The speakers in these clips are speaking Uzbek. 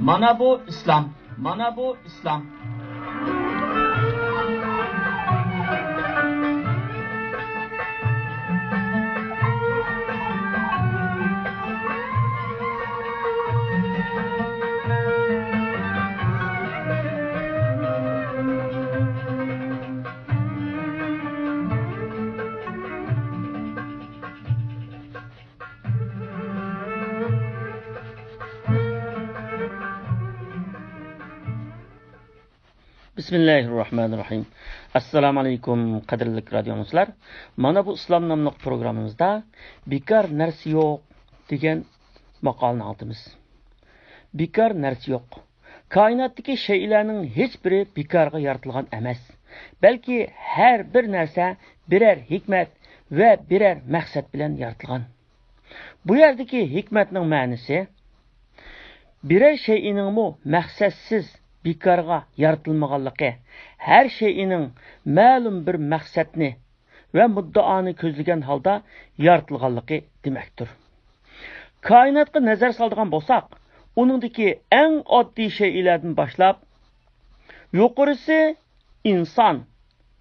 Mana bu İslam. Mana bu İslam. Bismillahirrahmanirrahim. Assalamu alaykum qadrli radiomusllar. Mana bu islom nomli programmamizda bekor narsa yo'q degan maqolani olamiz. Bekor narsa yo'q. Koinotdagi shaylarning hech biri bekorga yaratilgan emas. Balki har bir narsa birer hikmat va birer maqsad bilan yaratilgan. Bu yerdagi hikmatning ma'nosi birer shayning maqsadsiz bekorga yaratilmaganligi, har shayning ma'lum bir maqsadni va muddaoni ko'zlagan holda yaratilganligi demakdir. Koinotga nazar soladigan bo'lsak, uningdagi eng oddiy shaylardan boshlab, yuqorisi inson,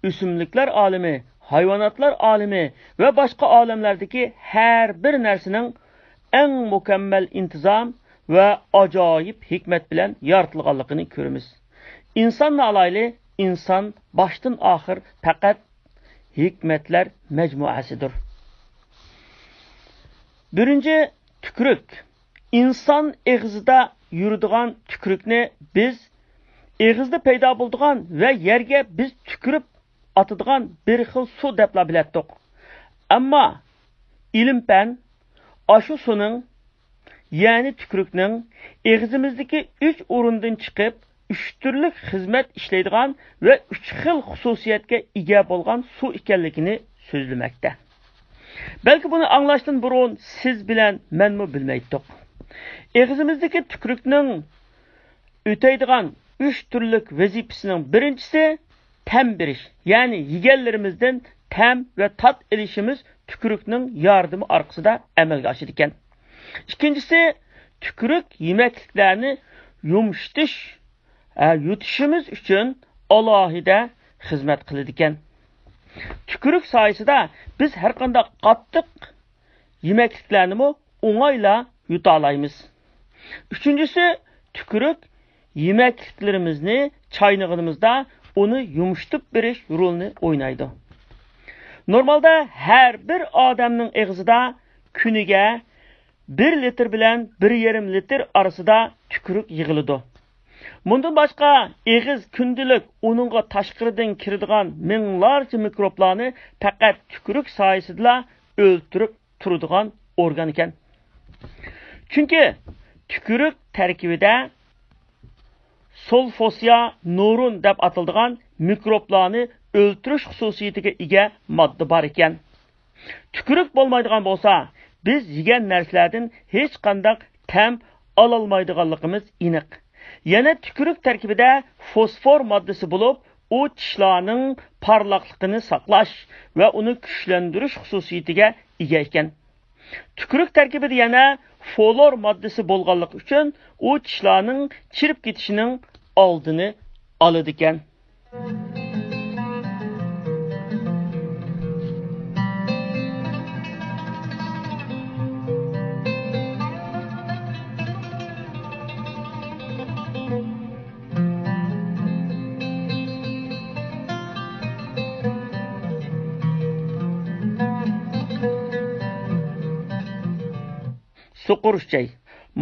o'simliklar olimi, hayvonotlar olimi va boshqa olamlardagi har bir narsaning eng mukammal intizom ve acayip hikmet bilen yaratilganligini görürüz. İnsanla alaylı, insan baştan ahir fakat hikmetler mecmuasıdır. Birinci tükürük. İnsan ağzıda yürüdüğün tükürükni biz ağızda peyda bulduğun ve yerge biz tükürüp atıdığın bir xil su depla bilettik. Ama ilim pen aşı sunun yani tükürükning ağzımızdaki 3 o'rindan chiqib 3 türlük xizmat ishlaydigan va 3 xil xususiyatga ega bo'lgan suv ekanligini so'zlamoqda. Balki buni anglashdan burun siz bilan menmi bilmaydik. Ağzımızdaki tükürükning o'taydigan 3 türlük vazifasining birinchisi tam berish, ya'ni yeganlarimizdan tam va tat ilishimiz tükürükning yordami orqasida amalga oshadi ekan. İkincisi, tükürük yemekliklerini yutishimiz uchun alohida xizmat qiladi ekan. Tükürük sayesinde biz har qanday qattiq yemekliklerini o'ng'ayla yuta olamiz. Üçüncüsü, tükürük yemekliklerimizni chaynag'imizda uni yumshatib berish rolini o'ynaydi. Normalda her bir odamning og'zida kuniga 1 litr bilen 1,5 litr arasında tükürük yığılıdı. Bundan başka ağız kündülük onunla taşqırıdan kirdiğen minlarca mikroplarını fakat tükürük sayesinde öldürüp turduğun organ iken. Çünkü tükürük terkibide sulfosiya nurun deb atıldığan mikroplarını öldürüş xususiyetiga ega modda bar ekan. Tükürük bo'lmaydigan bo'lsa, biz yegan narsalardan hech qanday tam ololmaydiganligimiz aniq. Yana tükürük tarkibida fosfor moddasi bo'lib, u tishlarning parlaqligini saqlash va uni kuchlantirish xususiyatiga ega ekan. Tükürük tarkibida yana folor moddasi bo'lganligi uchun u tishlarning chirib ketishining oldini oladi ekan. So'qur uchay.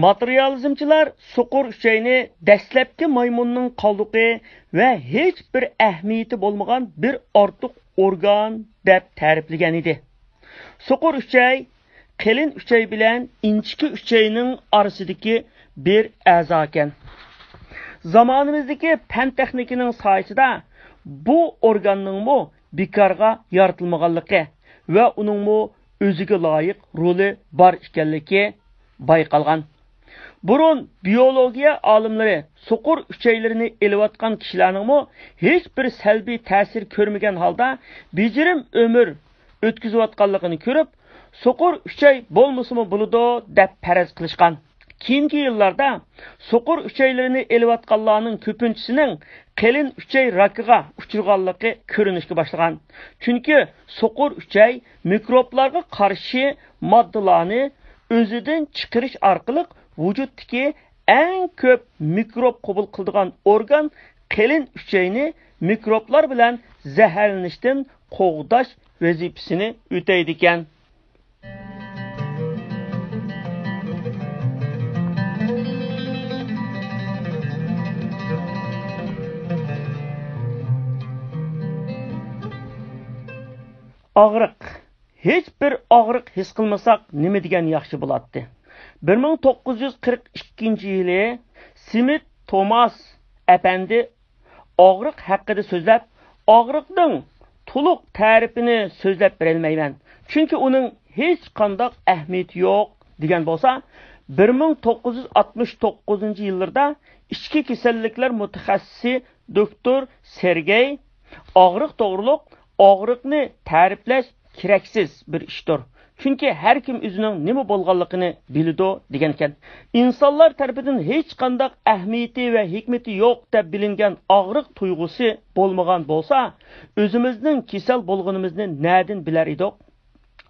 Materializmchilar so'qur uchayni dastlabki maymunning qoldiqi va hech bir ahamiyati bo'lmagan bir ortiq organ deb ta'riflagan edi. So'qur uchay qalin uchay bilan inchki uchayning orasidagi bir a'zo ekan. Zamonimizdagi fan texnikaning soyasida bu organning bekorga yaratilmaganligi va uning o'ziga loyiq roli bor ekanligi bayqalgan. Burun biyologiya olimlari so'qur uchaylarini elayotgan kishilarning hech bir salbiy ta'sir ko'rmagan holda bejirim umr o'tkazayotganligini ko'rib, so'qur uchay bo'lmasimi bo'ladi deb faraz qilishgan. keyingi yillarda so'qir uchaylarini elayotganlarning ko'pinchisining qalin uchay rakiga uchirganligi ko'rinishga boshlagan. Chunki so'qir uchay mikroblarga qarshi moddalarni o'zidan chiqarish orqali vujuddagi eng ko'p mikrob qabul qiladigan organ qalin uchayni mikroblar bilan zaharlanishdan qo'g'dash vazifasini o'taydi ekan. Og'riq. Hech bir og'riq his qilmasak nima degan yaxshi bo'ladi. 1942-yili Smith Thomas apandi og'riq haqida so'zlab, og'riqning to'liq ta'rifini so'zlab berolmayman. Chunki uning hech qanday ahamiyati yo'q degan bo'lsa, 1969-yillarda ichki kasalliklar mutaxassisi doktor Sergey og'riq to'g'riliq og'riqni ta'riflash keraksiz bir ishdir. Chunki har kim o'zining nima bo'lganligini biladi degan ekan. Insonlar tarafidan hech qanday ahamiyati va hikmati yo'q deb bilingan og'riq tuyg'usi bo'lmagan bo'lsa, o'zimizning kasal bo'lganimizni na'din bilar edik?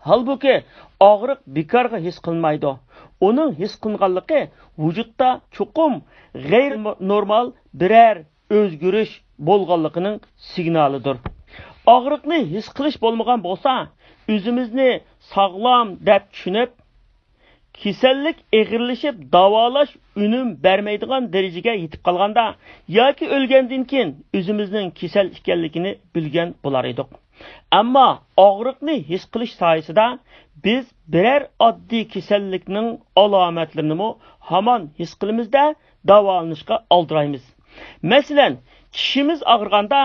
Halbuki og'riq bekorga his qilmaydi. Uning his qilinganligi vujudda chuqum g'ayr normal biror o'zgarish bo'lganligining signalidir. Og'riqni his qilish bo'lmagan bo'lsa, o'zimizni sog'lom deb tushunib, kasallik og'irlashib davolash unum bermaydigan darajaga yetib qolganda yoki o'lgandan keyin o'zimizning kasal ekanligini bilgan bo'lar edik. Ammo og'riqni his qilish soyasida biz biror oddiy kasallikning alomatlarini hamon his qilimizda davolanishga oldiraymiz. Masalan, tishimiz og'riganda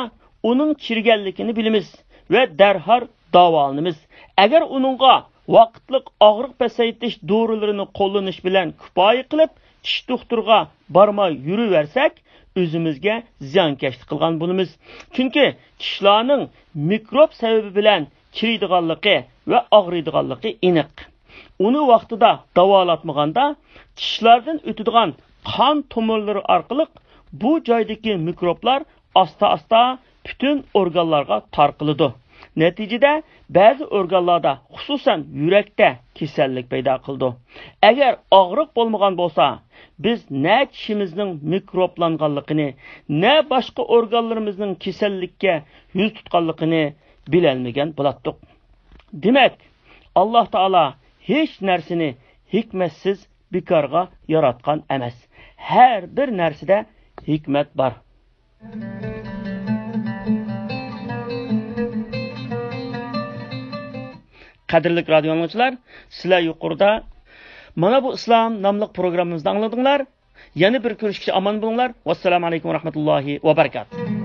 uning chiriganligini bilamiz va darhol davolanamiz. Agar uningga vaqtliq og'riq pasaytirish dorilarini qo'llanish bilan kifoya qilib, tish doktoriga bormay yuraversak, o'zimizga ziyonkashlik qilgan bo'lamiz. Chunki tishlarning mikrob sababi bilan chiriydiganligi va og'riydiganligi aniq. Uni vaqtida davolatmaganda tishlardan o'tadigan qon tomirlari orqali bu joydagi mikroblar asta-asta bütün organlarga tarqıldı. Neticede bazı organlarda, xususan yurakda kasallik paydo qildi. Agar og'riq bo'lmagan bo'lsa, biz ne tishimizning mikroblanganligini, ne boshqa organlarimizning kasallikka yuz tutganligini bilolmagan bo'lardik. Demak, Alloh taolo hech narsani hikmatsiz bekorga yaratgan emas. Har bir narsada hikmat bor. Qadrli radio dinləyicilər, sizlər yuqorida mana bu İslam namlı proqramımızda anladınlar. Yeni bir görüşküçe aman bulunlar. Vesselamu aleykum ve rahmetullahi ve berekatuhu.